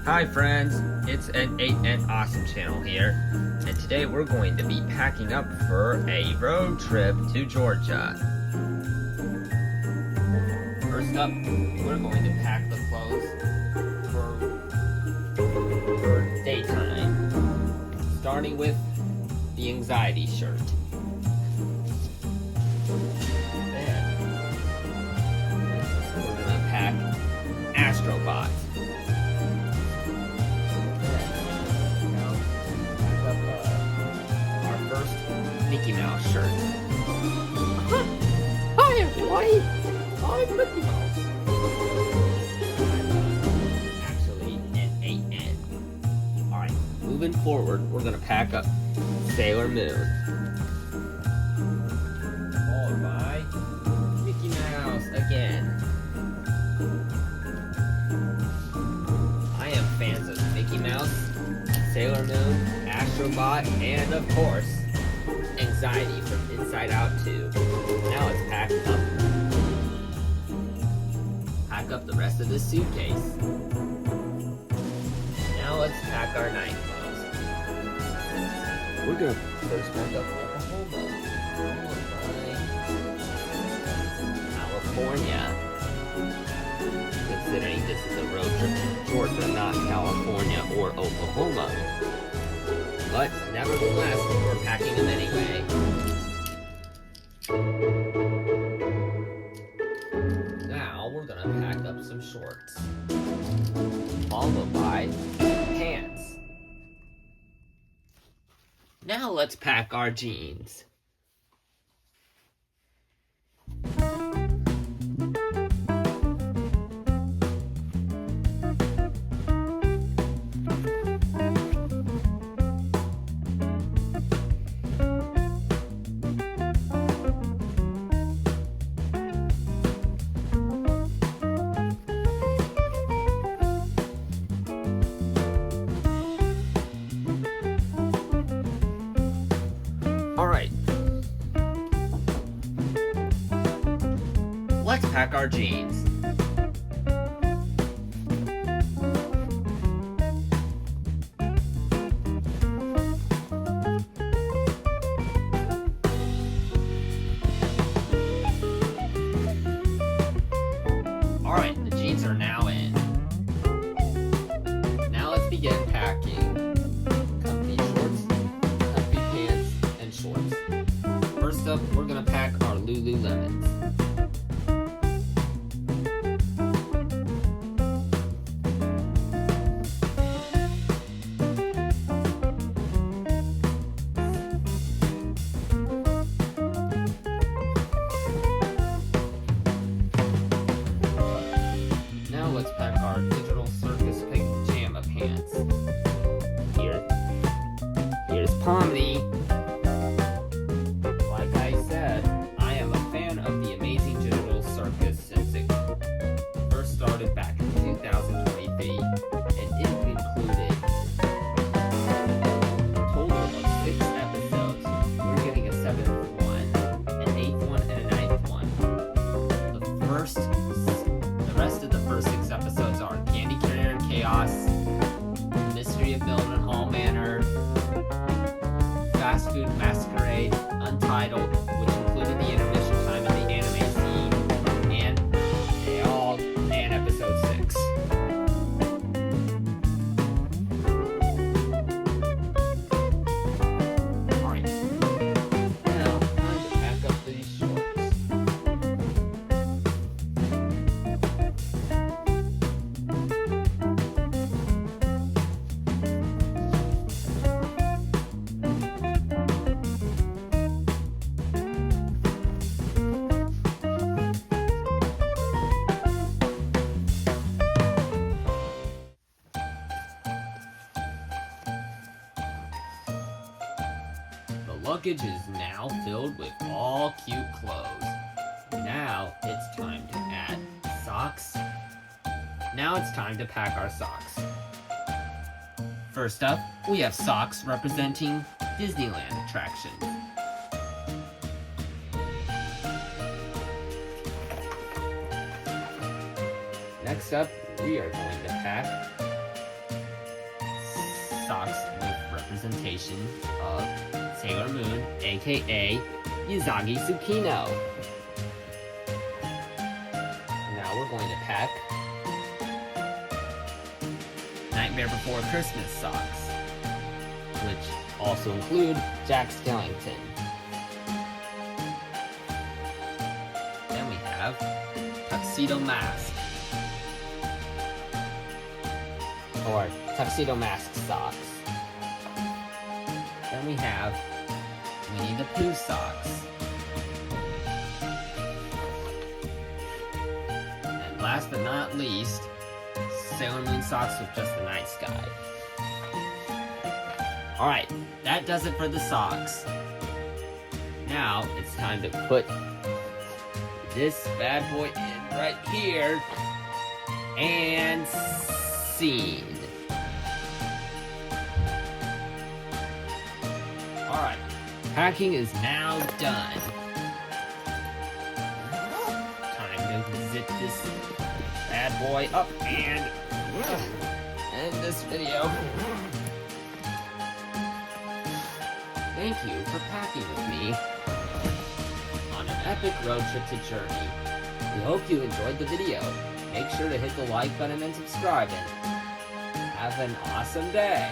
Hi friends, it's an 8N Awesome channel here, and today we're going to be packing up for a road trip to Georgia. First up, we're going to pack the clothes for daytime, starting with the anxiety shirt. Then, we're going to pack Astrobot. Mickey Mouse shirt. Hi everybody! I'm Mickey Mouse. I'm actually an 8N. Alright, moving forward, we're gonna pack up Sailor Moon. Followed by Mickey Mouse again. I am fans of Mickey Mouse, Sailor Moon, Astrobot, and of course, Anxiety from Inside Out 2. Now let's pack up the rest of the suitcase. Now let's pack our night clothes. We're gonna first pack up Oklahoma, California. Considering this is a road trip to Georgia, not California or Oklahoma. But nevertheless, we're packing them anyway. Now we're gonna pack up some shorts, followed by pants. Now let's pack our jeans. Alright, let's pack our jeans. Alright, the jeans are now in. Now let's begin packing comfy shorts, comfy pants, and shorts. First up, we're gonna pack our Lululemons. Now let's pack our Digital Circus pajama pants. Here's Pomni. Like I said, I am a fan of the amazing Digital Circus since it first started back in 2023, and it included a total of 6 episodes. We're getting a 7th one, an 8th one, and a 9th one. The rest of the first 6 episodes are Candy Carrier and Chaos, Mystery of Milton Hall Manor, Fast Food Masquerade, Untitled, which included the intermission time and the anime scene, and episode 6. Alright, now time to pack up these shorts. The luggage is now filled with all cute clothes. Now it's time to add socks. Now it's time to pack our socks. First up, we have socks representing Disneyland attractions. Next up, we are going to pack representation of Sailor Moon, aka Usagi Tsukino. Now we're going to pack Nightmare Before Christmas socks, which also include Jack Skellington. Then we have Tuxedo Mask, or Tuxedo Mask socks. Then we have Winnie the Pooh socks. And last but not least, Sailor Moon socks with just the night sky. Alright, that does it for the socks. Now it's time to put this bad boy in right here. And scene. Alright, packing is now done. Time to zip this bad boy up and end this video. Thank you for packing with me on an epic road trip to Journey. We hope you enjoyed the video. Make sure to hit the like button and subscribe, and have an awesome day.